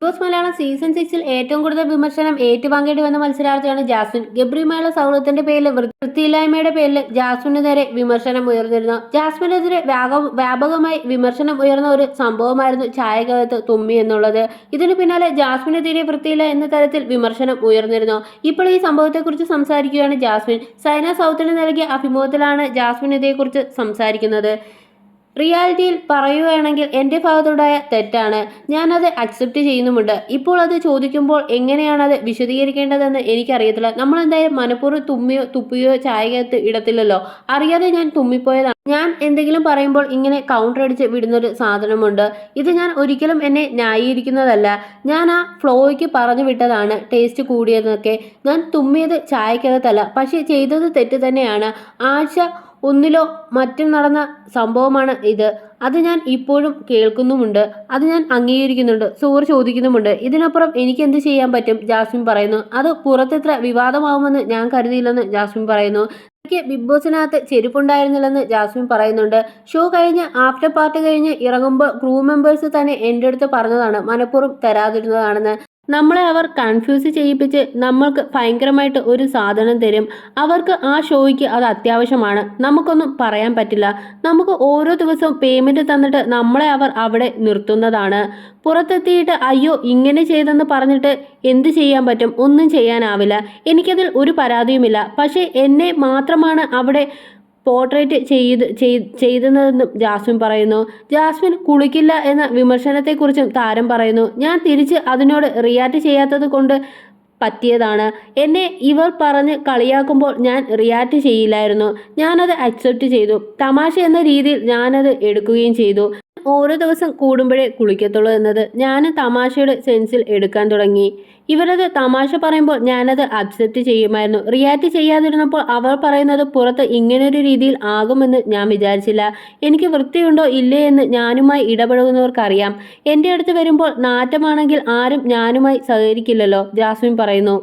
Boss Malayalam season 6-ൽ ഏറ്റവും കൂടുതൽ വിമർശനം ഏറ്റുവാങ്ങേണ്ടി വന്ന മത്സരാർത്ഥിയാണ് ജാസ്മിൻ. ഗബ്രിയുമായുള്ള സൗഹൃദത്തിന്റെ പേരിൽ വൃത്തിയില്ലായ്മയുടെ പേരിൽ ജാസ്മിന് നേരെ വിമർശനം ഉയർന്നിരുന്നു. ജാസ്മിനെതിരെ വ്യാപകമായി വിമർശനം ഉയർന്ന ഒരു സംഭവമായിരുന്നു ചായക്കകത്ത് തുമ്മി എന്നുള്ളത്. ഇതിനു പിന്നാലെ ജാസ്മിന് തീരെ വൃത്തിയില്ല എന്ന തരത്തിൽ വിമർശനം ഉയർന്നിരുന്നു. ഇപ്പോൾ ഈ സംഭവത്തെക്കുറിച്ച് സംസാരിക്കുകയാണ് ജാസ്മിൻ. സൈന സൗത്തിന് നൽകിയ അഭിമുഖത്തിലാണ് ജാസ്മിൻ ഇതേക്കുറിച്ച് സംസാരിക്കുന്നത്. റിയാലിറ്റിയിൽ പറയുകയാണെങ്കിൽ എൻ്റെ ഭാഗത്തുണ്ടായ തെറ്റാണ്, ഞാനത് അക്സെപ്റ്റ് ചെയ്യുന്നുമുണ്ട്. ഇപ്പോൾ അത് ചോദിക്കുമ്പോൾ എങ്ങനെയാണത് വിശദീകരിക്കേണ്ടതെന്ന് എനിക്കറിയത്തില്ല. നമ്മളെന്തായാലും മനഃപൂർവ്വം തുമ്മിയോ തുപ്പിയോ ചായകത്ത് ഇടത്തില്ലല്ലോ. അറിയാതെ ഞാൻ തുമ്മിപ്പോയതാണ്. ഞാൻ എന്തെങ്കിലും പറയുമ്പോൾ ഇങ്ങനെ കൗണ്ടർ അടിച്ച് വിടുന്നൊരു സാധനമുണ്ട്. ഇത് ഞാൻ ഒരിക്കലും എന്നെ ന്യായീകരിക്കുന്നതല്ല. ഞാൻ ആ ഫ്ലോയ്ക്ക് പറഞ്ഞു വിട്ടതാണ് ടേസ്റ്റ് കൂടിയതെന്നൊക്കെ. ഞാൻ തുമ്മിയത് ചായക്കകത്തല്ല, പക്ഷേ ചെയ്തത് തെറ്റ് തന്നെയാണ്. ആഴ്ച ഒന്നിലോ മറ്റും നടന്ന സംഭവമാണ് ഇത്. അത് ഞാൻ ഇപ്പോഴും കേൾക്കുന്നുമുണ്ട്. അത് ഞാൻ അംഗീകരിക്കുന്നുണ്ട്. സോറി ചോദിക്കുന്നുമുണ്ട്. ഇതിനപ്പുറം എനിക്ക് എന്ത് ചെയ്യാൻ പറ്റും? ജാസ്മിൻ പറയുന്നു. അത് പുറത്തെത്ര വിവാദമാവുമെന്ന് ഞാൻ കരുതിയില്ലെന്ന് ജാസ്മിൻ പറയുന്നു. എനിക്ക് ബിഗ് ബോസിനകത്ത് ചെരുപ്പുണ്ടായിരുന്നില്ലെന്ന് ജാസ്മിൻ പറയുന്നുണ്ട്. ഷോ കഴിഞ്ഞ് ആഫ്റ്റർ പാർട്ടി കഴിഞ്ഞ് ഇറങ്ങുമ്പോൾ ക്രൂ മെമ്പേഴ്സ് തന്നെ എൻ്റെ അടുത്ത് പറഞ്ഞതാണ് മനഃപൂർവ്വം തരാതിരുന്നതാണെന്ന്. നമ്മളെ അവർ കൺഫ്യൂസ് ചെയ്യിപ്പിച്ച് നമ്മൾക്ക് ഭയങ്കരമായിട്ട് ഒരു സാധനം തരും. അവർക്ക് ആ ഷോയ്ക്ക് അത് അത്യാവശ്യമാണ്. നമുക്കൊന്നും പറയാൻ പറ്റില്ല. നമുക്ക് ഓരോ ദിവസവും പേയ്മെൻറ്റ് തന്നിട്ട് നമ്മളെ അവർ അവിടെ നിർത്തുന്നതാണ്. പുറത്തെത്തിയിട്ട് അയ്യോ ഇങ്ങനെ ചെയ്തെന്ന് പറഞ്ഞിട്ട് എന്ത് ചെയ്യാൻ പറ്റും? ഒന്നും ചെയ്യാനാവില്ല. എനിക്കതിൽ ഒരു പരാതിയുമില്ല. പക്ഷേ എന്നെ മാത്രമാണ് അവിടെ പോർട്രേറ്റ് ചെയ്തെന്നും ജാസ്മിൻ പറയുന്നു. ജാസ്മിൻ കുളിക്കില്ല എന്ന വിമർശനത്തെക്കുറിച്ചും താരം പറയുന്നു. ഞാൻ തിരിച്ച് അതിനോട് റിയാക്ട് ചെയ്യാത്തത് കൊണ്ട് പറ്റിയതാണ്. എന്നെ ഇവർ പറഞ്ഞ് കളിയാക്കുമ്പോൾ ഞാൻ റിയാക്ട് ചെയ്യില്ലായിരുന്നു. ഞാനത് അക്സെപ്റ്റ് ചെയ്തു. തമാശ എന്ന രീതിയിൽ ഞാനത് എടുക്കുകയും ചെയ്തു. ഓരോ ദിവസം കൂടുമ്പോഴേ കുളിക്കത്തുള്ളൂ എന്നത് ഞാൻ തമാശയുടെ സെൻസിൽ എടുക്കാൻ തുടങ്ങി. ഇവരത് തമാശ പറയുമ്പോൾ ഞാനത് അക്സെപ്റ്റ് ചെയ്യുമായിരുന്നു. റിയാക്ട് ചെയ്യാതിരുന്നപ്പോൾ അവർ പറയുന്നത് പുറത്ത് ഇങ്ങനൊരു രീതിയിൽ ആകുമെന്ന് ഞാൻ വിചാരിച്ചില്ല. എനിക്ക് വൃത്തിയുണ്ടോ ഇല്ലേ എന്ന് ഞാനുമായി ഇടപഴകുന്നവർക്കറിയാം. എൻ്റെ അടുത്ത് വരുമ്പോൾ നാറ്റമാണെങ്കിൽ ആരും ഞാനുമായി സഹകരിക്കില്ലല്ലോ, ജാസ്മിൻ പറയുന്നു.